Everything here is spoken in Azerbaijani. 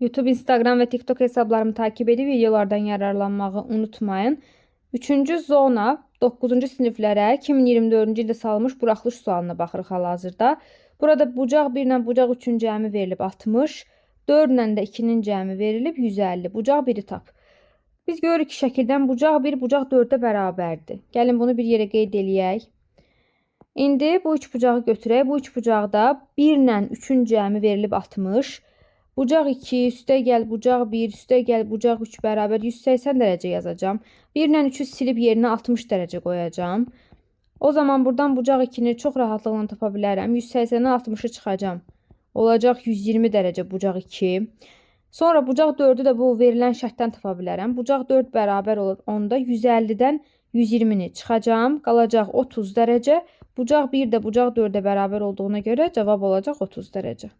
YouTube, Instagram ve TikTok hesablarımı takip edip videolardan yararlanmağı unutmayın. 3-cü zona 9-cu siniflərə 2024-cü ildə salınmış buraxılış sualına baxırıq hal-hazırda. Burada bucaq 1 ilə bucaq 3-ün cəmi verilib 60, 4 ilə də 2-nin cəmi verilib 150. Bucaq 1-i tap. Biz görürük ki, şəkildən bucaq 1 bucaq 4-ə bərabərdir. Gəlin bunu bir yerə qeyd eləyək. İndi bu üç bucağı götürək. Bu üç bucaqda 1 ilə 3-ün cəmi verilib 60. Bucaq 2, üstə gəl bucaq 1, üstə gəl bucaq 3 bərabər 180 dərəcə yazacağım. 1 ilə 3-ü silib yerinə 60 dərəcə qoyacağım. O zaman buradan bucaq 2-ni çox rahatlıqla tapa bilərəm. 180-dən 60-ı çıxacağım. Olacaq 120 dərəcə bucaq 2. Sonra bucaq 4-ü də bu verilən şərtdən tapa bilərəm. Bucaq 4 bərabər olur 10-da 150-dən 120-ni çıxacağım. Qalacaq 30 dərəcə. Bucaq 1 də bucaq 4-ə bərabər olduğuna görə cavab olacaq 30 dərəcə.